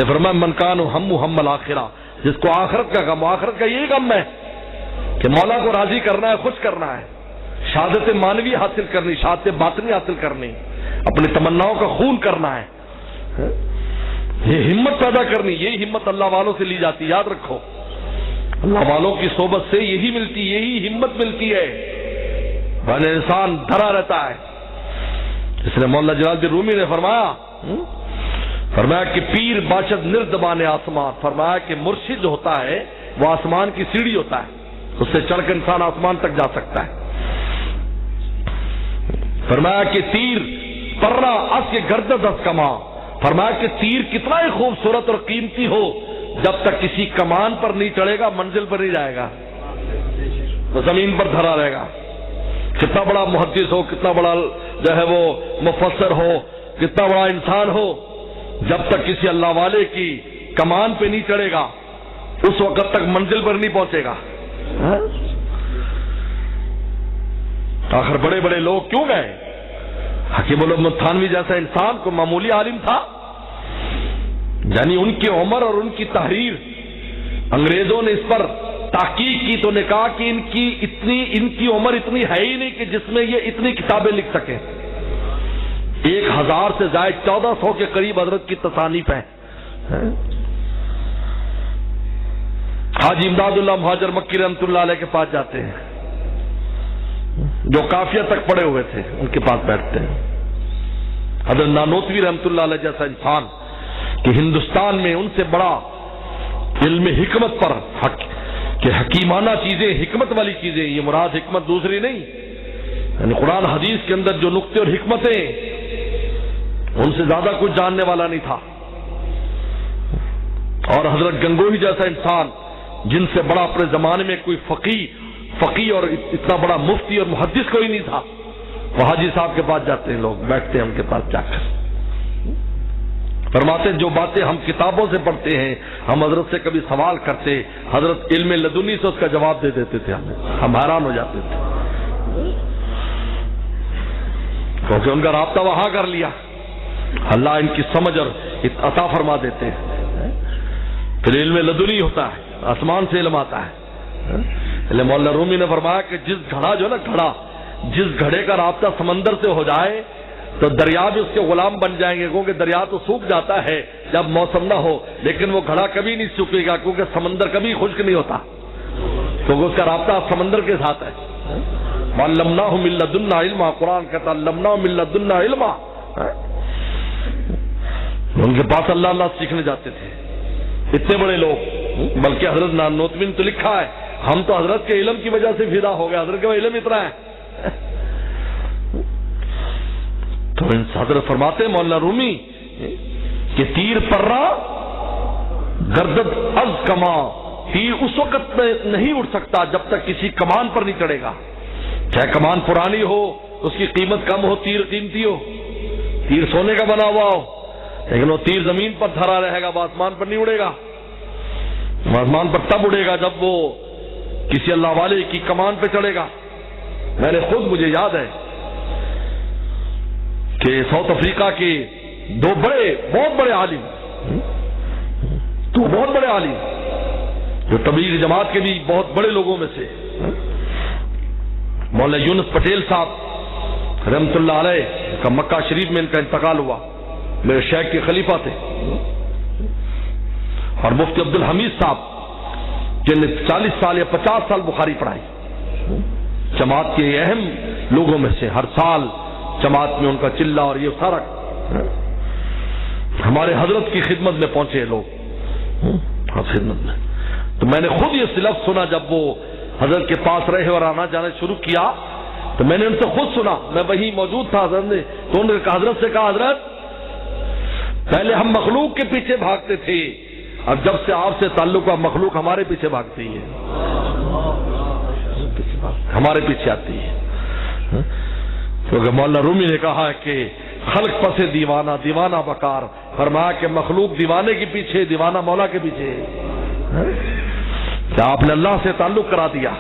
فرمایا من کان ہم الآخرہ، جس کو آخرت کا غم، آخرت کا یہی غم ہے کہ مولا کو راضی کرنا ہے، خوش کرنا ہے، شہادت مانوی حاصل کرنی، شہادت باطنی حاصل کرنی، اپنی تمناؤں کا خون کرنا ہے، یہ ہمت پیدا کرنی۔ یہی ہمت اللہ والوں سے لی جاتی، یاد رکھو، اللہ والوں کی صحبت سے یہی ملتی، یہی ہمت ملتی ہے، ورنہ انسان ڈرا رہتا ہے۔ اس نے مولانا جلال الدین رومی نے فرمایا کہ پیر باشد نردبان آسمان، فرمایا کہ مرشد جو ہوتا ہے وہ آسمان کی سیڑھی ہوتا ہے، اس سے چڑھ کر انسان آسمان تک جا سکتا ہے۔ فرمایا کہ تیر پرہ اس کے گردد اس کما، فرمایا کہ تیر کتنا ہی خوبصورت اور قیمتی ہو، جب تک کسی کمان پر نہیں چڑھے گا منزل پر نہیں جائے گا، تو زمین پر دھرا رہے گا۔ کتنا بڑا محدث ہو، کتنا بڑا جو ہے وہ مفسر ہو، کتنا بڑا انسان ہو، جب تک کسی اللہ والے کی کمان پہ نہیں چڑھے گا اس وقت تک منزل پر نہیں پہنچے گا۔ آخر بڑے بڑے لوگ کیوں گئے؟ حکیم الامت تھانوی جیسا انسان کو معمولی عالم تھا، یعنی ان کی عمر اور ان کی تحریر، انگریزوں نے اس پر تحقیق کی تو نے کہا کہ ان کی عمر اتنی ہے ہی نہیں کہ جس میں یہ اتنی کتابیں لکھ سکیں۔ 1000 سے زائد 1400 کے قریب حضرت کی تصانیف ہیں۔ حاجی امداد اللہ مہاجر مکی رحمۃ اللہ علیہ کے پاس جاتے ہیں، جو قافیہ تک پڑے ہوئے تھے ان کے پاس بیٹھتے ہیں۔ حضرت نانوتوی رحمۃ اللہ علیہ جیسا انسان کہ ہندوستان میں ان سے بڑا علم حکمت پر کہ حکیمانہ چیزیں، حکمت والی چیزیں، یہ مراد حکمت دوسری نہیں، یعنی قرآن حدیث کے اندر جو نقطے اور حکمتیں، ان سے زیادہ کچھ جاننے والا نہیں تھا۔ اور حضرت گنگوہی جیسا انسان جن سے بڑا اپنے زمانے میں کوئی فقی اور اتنا بڑا مفتی اور محدث کوئی نہیں تھا، وہ حاجی صاحب کے پاس جاتے ہیں، لوگ بیٹھتے ہیں ان کے پاس جا کر، فرماتے ہیں جو باتیں ہم کتابوں سے پڑھتے ہیں ہم حضرت سے کبھی سوال کرتے، حضرت علم لدنی سے اس کا جواب دے دیتے تھے، ہم حیران ہو جاتے تھے، کیونکہ ان کا رابطہ وہاں کر لیا، اللہ ان کی سمجھ اور عطا فرما دیتے ہیں۔ پھر علم لدنی ہوتا ہے، آسمان سے علم آتا ہے۔ مولانا رومی نے فرمایا کہ جس گھڑے کا رابطہ سمندر سے ہو جائے تو دریا بھی اس کے غلام بن جائیں گے، کیونکہ دریا تو سوکھ جاتا ہے جب موسم نہ ہو، لیکن وہ گھڑا کبھی نہیں سوکھے گا کیونکہ سمندر کبھی خشک نہیں ہوتا، کیونکہ اس کا رابطہ سمندر کے ساتھ ہے۔ وَعَلَّمْنَاهُ مِن لَّدُنَّا عِلْمًا، قرآن کہتا عَلَّمْنَاهُ مِن لَّدُنَّا عِلْمًا، ان کے پاس اللہ سیکھنے جاتے تھے اتنے بڑے لوگ۔ بلکہ حضرت نانوتوی نے تو لکھا ہے ہم تو حضرت کے علم کی وجہ سے فدا ہو گئے، حضرت کا علم اتنا ہے۔ تو حضرت فرماتے مولانا رومی کہ تیر پرا گردد از کما، تیر اس وقت نہیں اڑ سکتا جب تک کسی کمان پر نہیں چڑھے گا، چاہے کمان پرانی ہو، اس کی قیمت کم ہو، تیر قیمتی ہو، تیر سونے کا بنا ہوا ہو، لیکن وہ تیر زمین پر دھرا رہے گا، وہ آسمان پر نہیں اڑے گا۔ آسمان پر تب اڑے گا جب وہ کسی اللہ والے کی کمان پہ چڑھے گا۔ مجھے یاد ہے کہ ساؤتھ افریقہ کے بہت بڑے عالم جو تبلیغ جماعت کے بھی بہت بڑے لوگوں میں سے، مولانا یونس پٹیل صاحب رحمۃ اللہ علیہ کا مکہ شریف میں ان کا انتقال ہوا، میرے شیخ کے خلیفہ تھے، اور مفتی عبد الحمید صاحب جن نے 40 سال یا 50 سال بخاری پڑھائی، جماعت کے اہم لوگوں میں سے، ہر سال جماعت میں ان کا چلہ اور یہ سارا، ہمارے حضرت کی خدمت میں پہنچے لوگ، خدمت میں۔ تو میں نے خود یہ لفظ سنا جب وہ حضرت کے پاس رہے اور آنا جانا شروع کیا، تو میں نے ان سے خود سنا، میں وہیں موجود تھا، حضرت نے تو انہوں نے حضرت سے کہا حضرت پہلے ہم مخلوق کے پیچھے بھاگتے تھے، اب جب سے آپ سے تعلق ہے مخلوق ہمارے پیچھے بھاگتی ہے، ہمارے پیچھے آتی ہے۔ کیونکہ مولانا رومی نے کہا کہ خلق پسے دیوانہ دیوانہ بکار، فرمایا کہ مخلوق دیوانے کے پیچھے، دیوانہ مولا کے پیچھے۔ کیا آپ نے اللہ سے تعلق کرا دیا،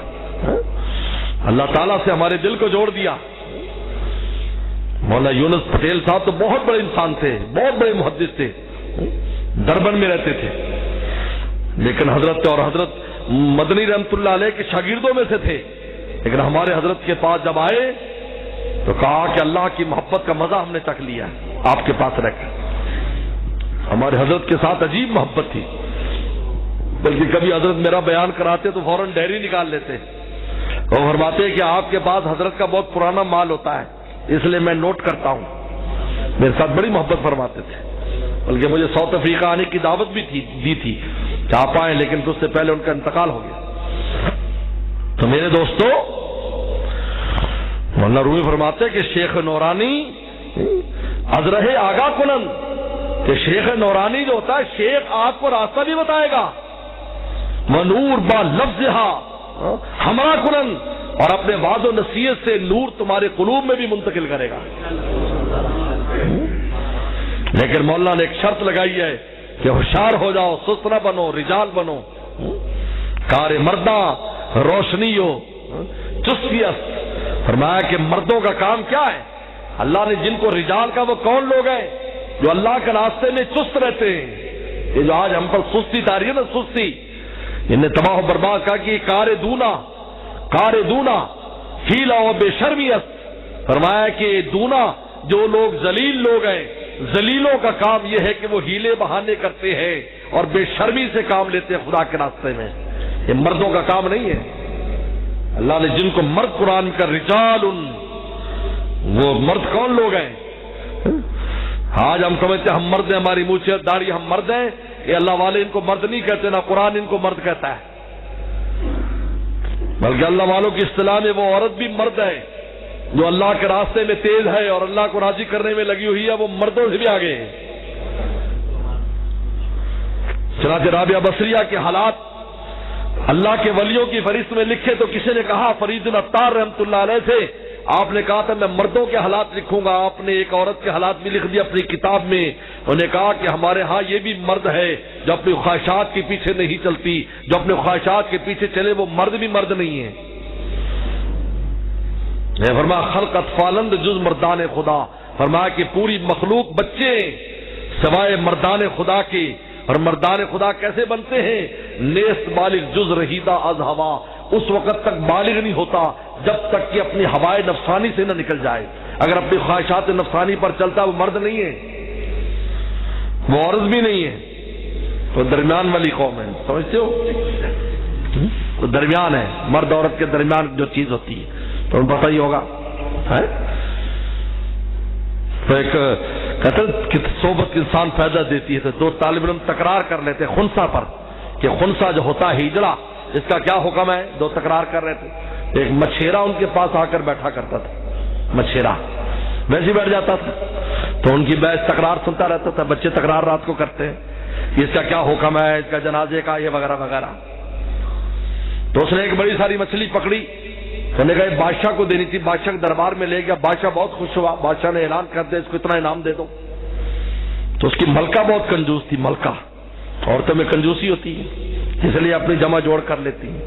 اللہ تعالیٰ سے ہمارے دل کو جوڑ دیا۔ مولانا یونس پٹیل صاحب تو بہت بڑے انسان تھے، بہت بڑے محدث تھے، دربن میں رہتے تھے، لیکن حضرت اور حضرت مدنی رحمت اللہ علیہ کے شاگردوں میں سے تھے، لیکن ہمارے حضرت کے پاس جب آئے تو کہا کہ اللہ کی محبت کا مزہ ہم نے چکھ لیا آپ کے پاس رہ کر۔ ہمارے حضرت کے ساتھ عجیب محبت تھی، بلکہ کبھی حضرت میرا بیان کراتے تو فوراً ڈائری نکال لیتے اور فرماتے کہ آپ کے پاس حضرت کا بہت پرانا مال ہوتا ہے، اس لیے میں نوٹ کرتا ہوں۔ میرے ساتھ بڑی محبت فرماتے تھے، بلکہ مجھے ساؤتھ افریقہ آنے کی دعوت بھی دی تھی کہ آپ آئیں، لیکن اس سے پہلے ان کا انتقال ہو گیا۔ تو میرے دوستو، مولانا رومی فرماتے کہ شیخ نورانی ازرہ آگاہ کنن، کہ شیخ نورانی جو ہوتا ہے، شیخ آپ کو راستہ بھی بتائے گا، منور با لفظہا ہمارا کنن، اور اپنے وعد و نصیحت سے نور تمہارے قلوب میں بھی منتقل کرے گا۔ لیکن مولانا نے ایک شرط لگائی ہے کہ ہوشیار ہو جاؤ، سست نہ بنو، رجال بنو، کار مرداں روشنی ہو، چستی است۔ فرمایا کہ مردوں کا کام کیا ہے؟ اللہ نے جن کو رجال کا، وہ کون لوگ ہیں؟ جو اللہ کے راستے میں چست رہتے ہیں۔ یہ جو آج ہم پر سستی تاری ہے نا، سستی، انہیں تباہ و برباد کہا کہ کار دونا ہیلا و بے شرمی است۔ فرمایا کہ دونا جو لوگ ذلیل لوگ ہیں، ذلیلوں کا کام یہ ہے کہ وہ ہیلے بہانے کرتے ہیں اور بے شرمی سے کام لیتے ہیں خدا کے راستے میں۔ یہ مردوں کا کام نہیں ہے۔ اللہ نے جن کو مرد قرآن کا رجال، وہ مرد کون لوگ ہیں؟ آج ہم سمجھتے ہیں ہم مرد ہیں، ہماری مونچھ داڑھی، ہم مرد ہیں۔ یہ اللہ والے ان کو مرد نہیں کہتے، نہ قرآن ان کو مرد کہتا ہے، بلکہ اللہ والوں کی اصطلاح میں وہ عورت بھی مرد ہے جو اللہ کے راستے میں تیز ہے اور اللہ کو راضی کرنے میں لگی ہوئی ہے، وہ مردوں سے بھی آگے ہے۔ چنانچہ رابعہ بصریہ کے حالات اللہ کے ولیوں کی فہرست میں لکھے تو کسی نے کہا فرید العطار رحمۃ اللہ علیہ سے، آپ نے کہا تھا میں مردوں کے حالات لکھوں گا، آپ نے ایک عورت کے حالات بھی لکھ دیا اپنی کتاب میں۔ انہوں نے کہا کہ ہمارے ہاں یہ بھی مرد ہے جو اپنی خواہشات کے پیچھے نہیں چلتی، جو اپنے خواہشات کے پیچھے چلے وہ مرد بھی مرد نہیں ہے۔ فرمایا خلق اطفالند جز مردان خدا، فرمایا کہ پوری مخلوق بچے سوائے مردان خدا کے۔ اور مردان خدا کیسے بنتے ہیں؟ نیست بالغ جز رہیدہ از ہوا، اس وقت تک بالغ نہیں ہوتا جب تک کہ اپنی ہوائے نفسانی سے نہ نکل جائے۔ اگر اپنی خواہشات نفسانی پر چلتا وہ مرد نہیں ہے، وہ عورت بھی نہیں ہے، تو درمیان والی قوم ہے، سمجھتے ہو؟ تو درمیان ہے، مرد عورت کے درمیان جو چیز ہوتی ہے تو پتہ ہی ہوگا۔ تو ایک کہ صحبت انسان پیدا دیتی ہے، تو دو طالب علم تکرار کر لیتے خنثی پر کہ خنثی جو ہوتا ہے ہجڑا، اس کا کیا حکم ہے؟ دو تکرار کر رہے تھے، ایک مچھیرا ان کے پاس آ کر بیٹھا کرتا تھا، مچھیرا ویسے بیٹھ جاتا تھا تو ان کی بحث تکرار سنتا رہتا تھا۔ بچے تکرار رات کو کرتے ہیں، اس کا کیا حکم ہے، اس کا جنازے کا، یہ وغیرہ وغیرہ۔ تو اس نے ایک بڑی ساری مچھلی پکڑی، انہوں نے کہا بادشاہ کو دینی تھی، بادشاہ کے دربار میں لے گیا، بادشاہ بہت خوش ہوا، بادشاہ نے اعلان کر دیا اس کو اتنا انعام دے دو۔ تو اس کی ملکہ بہت کنجوس تھی، ملکہ عورتوں میں کنجوسی ہوتی ہے اس لیے اپنی جمع جوڑ کر لیتی ہیں،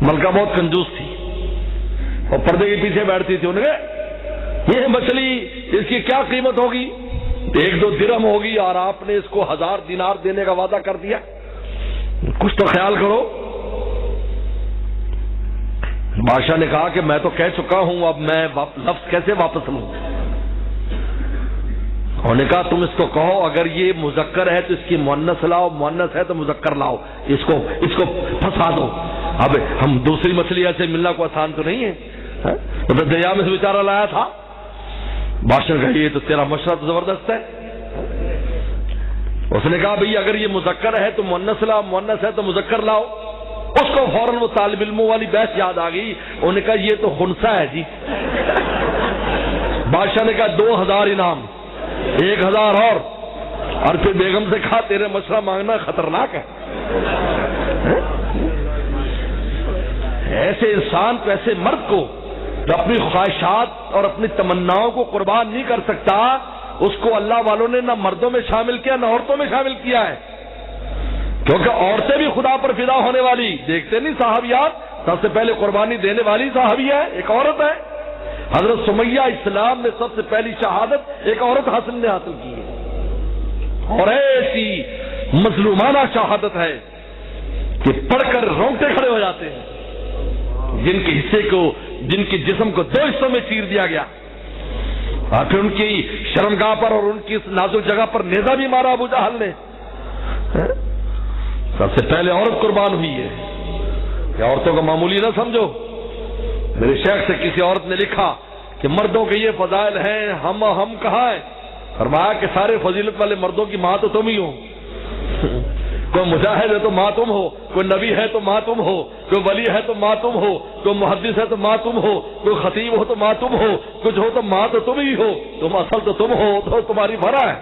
ملکہ بہت کنجوس تھی اور پردے کے پیچھے بیٹھتی تھی۔ انہوں نے کہا یہ مچھلی اس کی کیا قیمت ہوگی؟ 1-2 درہم ہوگی، اور آپ نے اس کو 1000 دینار دینے کا وعدہ کر دیا، کچھ تو خیال کرو۔ بادشاہ نے کہا کہ میں تو کہہ چکا ہوں، اب میں لفظ کیسے واپس لوں؟ انہوں نے کہا تم اس کو کہو اگر یہ مذکر ہے تو اس کی مؤنث لاؤ، مؤنث ہے تو مذکر لاؤ، اس کو پھنسا دو۔ اب ہم دوسری مچھلی ایسے ملنا کو آسان تو نہیں ہے، تو دریا میں سے بیچارہ لایا تھا۔ بادشاہ نے کہا یہ تو تیرا مشورہ تو زبردست ہے۔ اس نے کہا بھئی اگر یہ مذکر ہے تو مؤنث لاؤ، مؤنث ہے تو مذکر لاؤ۔ اس کو فوراً وہ طالب علموں والی بحث یاد آ گئی، انہوں نے کہا یہ تو خنثی ہے جی۔ بادشاہ نے کہا 2000 انعام، 1000 اور پھر بیگم سے کہا تیرے مشورہ مانگنا خطرناک ہے۔ ایسے انسان کو، ایسے مرد کو جو اپنی خواہشات اور اپنی تمناؤں کو قربان نہیں کر سکتا، اس کو اللہ والوں نے نہ مردوں میں شامل کیا نہ عورتوں میں شامل کیا ہے، کیونکہ عورتیں بھی خدا پر فدا ہونے والی، دیکھتے نہیں صحابیات، سب سے پہلے قربانی دینے والی صحابیہ ہے، ایک عورت ہے۔ حضرت سمیہ اسلام میں سب سے پہلی شہادت ایک عورت نے حاصل کی ہے، اور ایسی مظلومانہ شہادت ہے کہ پڑھ کر رونگٹے کھڑے ہو جاتے ہیں، جن کے حصے کو، جن کے جسم کو 2 حصوں میں چیر دیا گیا، اور پھر ان کی شرمگاہ پر اور ان کی اس نازک جگہ پر نیزہ بھی مارا ابو جہل نے۔ سب سے پہلے عورت قربان ہوئی ہے، کہ عورتوں کو معمولی نہ سمجھو۔ میرے شیخ سے کسی عورت نے لکھا کہ مردوں کے یہ فضائل ہیں، ہم کہاں ہیں؟ فرمایا کہ سارے فضیلت والے مردوں کی ماں تو تم ہی ہو، کوئی مجاہد ہے تو ماں تم ہو، کوئی نبی ہے تو ماں تم ہو، کوئی ولی ہے تو ماں تم ہو، کوئی محدث ہے تو ماں تم ہو، کوئی خطیب ہو تو ماں تم ہو، کچھ ہو تو ماں تو تم ہی ہو، تم اصل تو تم ہو، تو تمہاری فرع ہے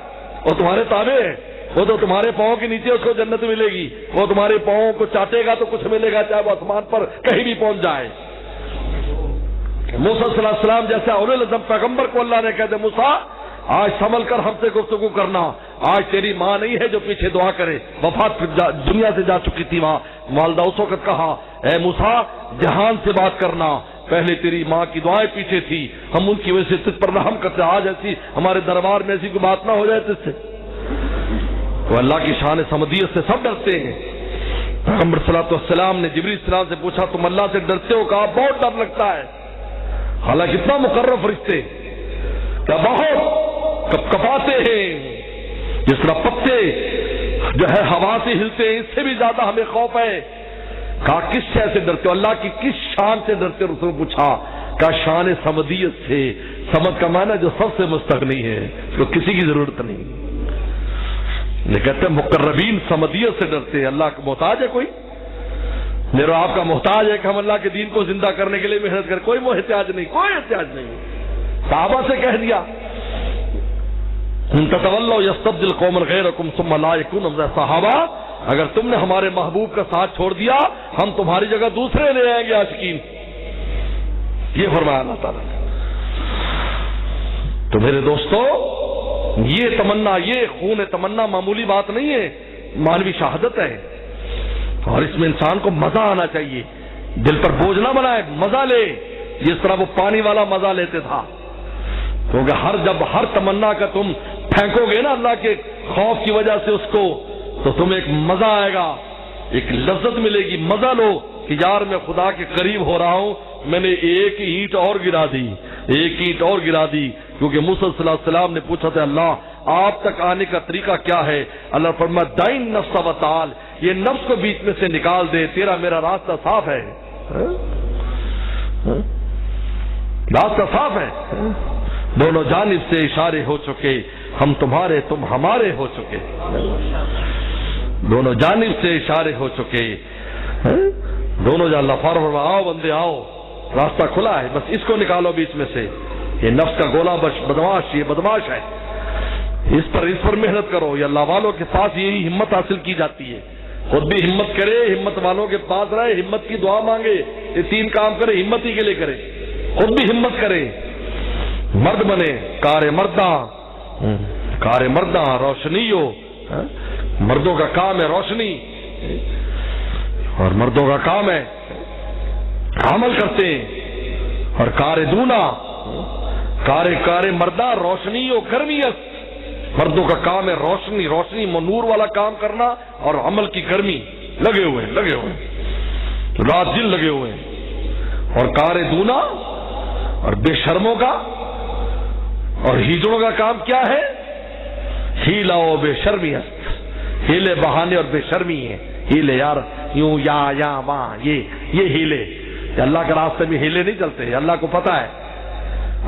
اور تمہارے تابع ہے۔ وہ تو تمہارے پاؤں کے نیچے اس کو جنت ملے گی، وہ تمہارے پاؤں کو چاٹے گا تو کچھ ملے گا، چاہے وہ آسمان پر کہیں بھی پہنچ جائے۔ موسیٰ صلی اللہ علیہ وسلم جیسے اولو العزم پیغمبر کو اللہ نے کہہ دے موسیٰ آج سنبھل کر ہم سے گفتگو کرنا، آج تیری ماں نہیں ہے جو پیچھے دعا کرے، وفات دنیا سے جا چکی تھی ماں، والدہ اس وقت کہا اے موسیٰ جہان سے بات کرنا، پہلے تیری ماں کی دعائیں پیچھے تھی، ہم ان کی وجہ سے تجھ پر رحم کرتے، آج ایسی ہمارے دربار میں ایسی کوئی بات نہ ہو جائے تجھ سے۔ تو اللہ کی شان صمدیت سے سب ڈرتے ہیں۔ پیغمبر صلی اللہ علیہ وسلم نے جبریل السلام سے پوچھا تم اللہ سے ڈرتے ہو؟ کہا بہت ڈر لگتا ہے، حالانکہ اتنا مقرر فرشتے کیا بہت کپاتے ہیں، جس طرح پتے جو ہے ہوا سے ہلتے ہیں، اس سے بھی زیادہ ہمیں خوف ہے۔ کہا کس شے سے ڈرتے ہو؟ اللہ کی کس شان سے ڈرتے ہو؟ رسول نے پوچھا، کہا شان صمدیت سے۔ صمد کا معنی جو سب سے مستغنی ہے، اس کو کسی کی ضرورت نہیں۔ یہ کہتے ہیں مقربین صمدیت سے ڈرتے ہیں۔ اللہ کا محتاج ہے کوئی؟ میرا آپ کا محتاج ہے کہ ہم اللہ کے دین کو زندہ کرنے کے لیے محنت کریں؟ کوئی احتیاج نہیں، کوئی احتیاج نہیں۔ صحابہ سے کہہ دیا ان تتولوا یستبدل قوما غیرکم ثم لا یکونوا امثالکم، صحابہ اگر تم نے ہمارے محبوب کا ساتھ چھوڑ دیا ہم تمہاری جگہ دوسرے لے آئیں گے عاشقین، یہ فرمایا اللہ تعالیٰ نے۔ تو میرے دوستو یہ تمنا، یہ خون تمنا معمولی بات نہیں ہے، مانوی شہادت ہے، اور اس میں انسان کو مزہ آنا چاہیے، دل پر بوجھ نہ بنائے، مزہ لے جس طرح وہ پانی والا مزہ لیتے تھا۔ کیونکہ جب ہر تمنا کا تم پھینکو گے نا اللہ کے خوف کی وجہ سے اس کو، تو تمہیں ایک مزہ آئے گا، ایک لذت ملے گی۔ مزہ لو کہ یار میں خدا کے قریب ہو رہا ہوں، میں نے ایک اینٹ اور گرا دی، ایک اینٹ اور گرا دی، کیونکہ موسیٰ صلی اللہ علیہ وسلم نے پوچھا تھا اللہ آپ تک آنے کا طریقہ کیا ہے؟ اللہ فرمایا دائن نفس و تعال، یہ نفس کو بیچ میں سے نکال دے، تیرا میرا راستہ صاف ہے، راستہ صاف ہے، دونوں جانب سے اشارے ہو چکے، ہم تمہارے تم ہمارے ہو چکے، دونوں جانب سے اشارے ہو چکے، دونوں جا اللہ فرما آؤ بندے آؤ، راستہ کھلا ہے، بس اس کو نکالو بیچ میں سے، یہ نفس کا گولا بدماش، یہ بدماش ہے، اس پر محنت کرو۔ یہ اللہ والوں کے پاس یہی ہمت حاصل کی جاتی ہے، خود بھی ہمت کرے، ہمت والوں کے پاس رہے، ہمت کی دعا مانگے، یہ تین کام کرے، ہمت ہی کے لیے کرے، خود بھی ہمت کرے، مرد بنے، کار مرداں روشنی ہو، مردوں کا کام ہے روشنی، اور مردوں کا کام ہے عمل کرتے ہیں، اور کار دونا، کار مردہ روشنی ہو گرمیت، مردوں کا کام ہے روشنی نور والا کام کرنا، اور عمل کی گرمی، لگے ہوئے رات دن لگے ہوئے ہیں۔ اور کار دونا اور بے شرموں کا اور ہیجڑوں کا کام کیا ہے؟ ہیلا و بے شرمی است، ہیلے بہانے اور بے شرمی ہے، ہیلے یار یوں یا وہاں، یہ ہیلے، اللہ کے راستے میں ہیلے نہیں چلتے۔ اللہ کو پتا ہے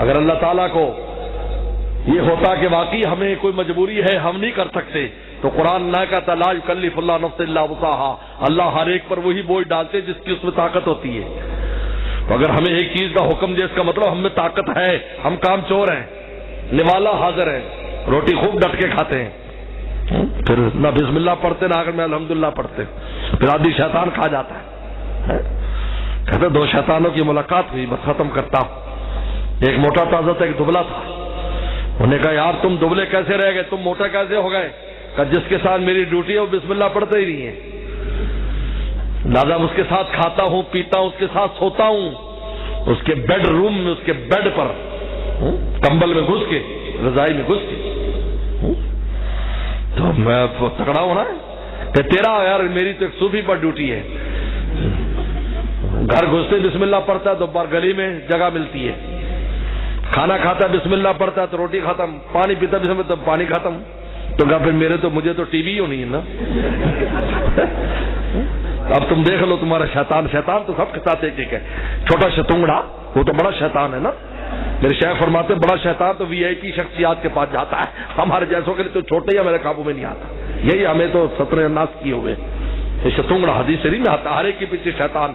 اگر اللہ تعالیٰ کو یہ ہوتا کہ واقعی ہمیں کوئی مجبوری ہے ہم نہیں کر سکتے، تو قرآن نہ کہتا لا یکلف اللہ نفسا الا وسعہا، اللہ ہر ایک پر وہی بوجھ ڈالتے جس کی اس میں طاقت ہوتی ہے۔ تو اگر ہمیں ایک چیز کا حکم دے، اس کا مطلب ہم میں طاقت ہے، ہم کام چور ہیں، نوالا حاضر ہے، روٹی خوب ڈٹ کے کھاتے ہیں، پھر نہ بسم اللہ پڑھتے نہ آخر میں الحمدللہ پڑھتے، پھر آدھی شیطان کھا جاتا ہے۔ کہتے دو شیطانوں کی ملاقات ہوئی، بس ختم کرتا ہوں۔ ایک موٹا تازہ تھا، ایک دبلا تھا، انہوں نے کہا یار تم دبلے کیسے رہ گئے، تم موٹا کیسے ہو گئے؟ کہ جس کے ساتھ میری ڈیوٹی ہے وہ بسم اللہ پڑھتے ہی نہیں ہے، لہٰذا اس کے ساتھ کھاتا ہوں پیتا ہوں، اس کے ساتھ سوتا ہوں، اس کے بیڈ روم میں، اس کے بیڈ پر کمبل میں گھس کے، رضائی میں گھس کے، تو میں تکڑا ہونا ہے کہ تیرا یار میری تو ایک صوفی پر ڈیوٹی ہے، گھر گھستے بسم اللہ پڑھتا ہے تو بار گلی میں جگہ ملتی ہے، کھانا کھاتا بسم اللہ پڑھتا ہے تو روٹی ختم، پانی پیتا بسم اللہ تو پانی ختم، تو کہا پھر مجھے تو ٹی وی ہونی ہے نا۔ اب تم دیکھ لو تمہارا شیطان تو سب کے ساتھ ایک ہے، چھوٹا شتونگڑا وہ تو بڑا شیطان ہے نا، میرے شیخ فرماتے ہیں بڑا شیطان تو وی آئی پی شخصیات کے پاس جاتا ہے، ہمارے جیسوں کے لیے تو چھوٹے یا میرے قابو میں نہیں آتا، یہی ہمیں تو سطر الناس کیے ہوئے۔ یہ شتونگڑا حدیث شریف میں آتا، ہر ایک کے پیچھے شیطان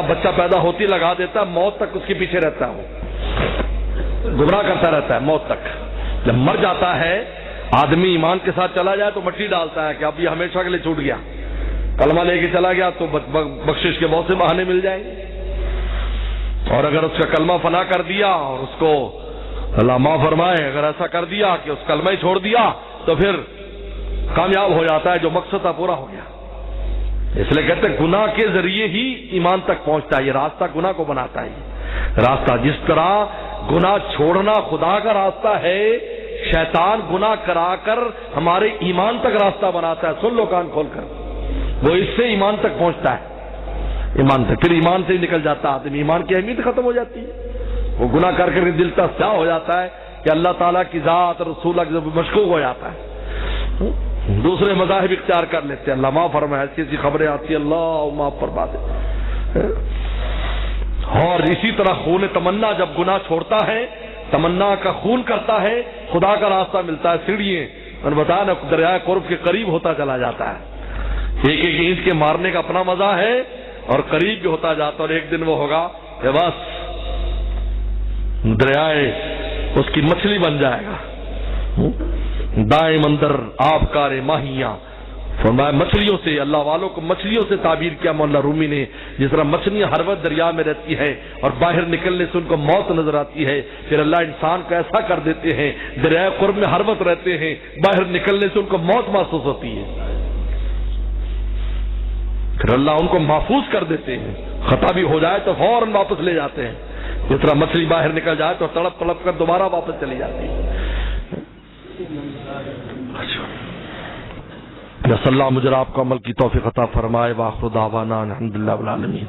بچہ پیدا ہوتی لگا دیتا ہے، موت تک اس کے پیچھے رہتا ہے، وہ گمراہ کرتا رہتا ہے موت تک، جب مر جاتا ہے آدمی ایمان کے ساتھ چلا جائے تو مٹی ڈالتا ہے کہ اب یہ ہمیشہ کے لیے چھوٹ گیا، کلمہ لے کے چلا گیا تو بخشش کے بہت سے بہانے مل جائیں گے، اور اگر اس کا کلمہ فنا کر دیا اور اس کو اللہ معاف فرمائے اگر ایسا کر دیا کہ اس کلمہ ہی چھوڑ دیا تو پھر کامیاب ہو جاتا ہے، جو مقصد تھا پورا ہو گیا۔ اس لیے کہتے ہیں گناہ کے ذریعے ہی ایمان تک پہنچتا ہے، یہ راستہ گناہ کو بناتا ہے راستہ۔ جس طرح گناہ چھوڑنا خدا کا راستہ ہے، شیطان گناہ کرا کر ہمارے ایمان تک راستہ بناتا ہے۔ سن لو کان کھول کر، وہ اس سے ایمان تک پہنچتا ہے، ایمان تک، پھر ایمان سے ہی نکل جاتا ہے آدمی، ایمان کی اہمیت ختم ہو جاتی ہے، وہ گناہ کر کے دل کا سیاہ ہو جاتا ہے کہ اللہ تعالیٰ کی ذات اور رسول کی مشکوک ہو جاتا ہے، دوسرے مذاہب اختیار کر لیتے ہیں۔ اللہ معاف فرمائے، ایسی ایسی خبریں آتی ہیں، اللہ معاف فرما دے۔ اور اسی طرح خون تمنا جب گناہ چھوڑتا ہے، تمنا کا خون کرتا ہے، خدا کا راستہ ملتا ہے، سیڑھیاں اور بتایا نا دریائے قرب کے قریب ہوتا چلا جاتا ہے۔ ایک ایک اینٹ کے مارنے کا اپنا مزہ ہے اور قریب بھی ہوتا جاتا، اور ایک دن وہ ہوگا کہ بس دریائے اس کی مچھلی بن جائے گا۔ دائیں مندر آبکار ماہیاں، فرمایا مچھلیوں سے، اللہ والوں کو مچھلیوں سے تعبیر کیا مولا رومی نے، جس طرح مچھلیاں ہر وقت دریا میں رہتی ہے اور باہر نکلنے سے ان کو موت نظر آتی ہے، پھر اللہ انسان کو ایسا کر دیتے ہیں دریائے قرب میں ہر وقت رہتے ہیں، باہر نکلنے سے ان کو موت محسوس ہوتی ہے، پھر اللہ ان کو محفوظ کر دیتے ہیں، خطا بھی ہو جائے تو فوراً واپس لے جاتے ہیں، جس طرح مچھلی باہر نکل جائے تو تڑپ تڑپ کر دوبارہ واپس چلی جاتی ہے۔ صلی اللہ مجھے آپ کو عمل کی توفیق عطا فرمائے، وآخر دعوانا الحمدللہ رب العالمین۔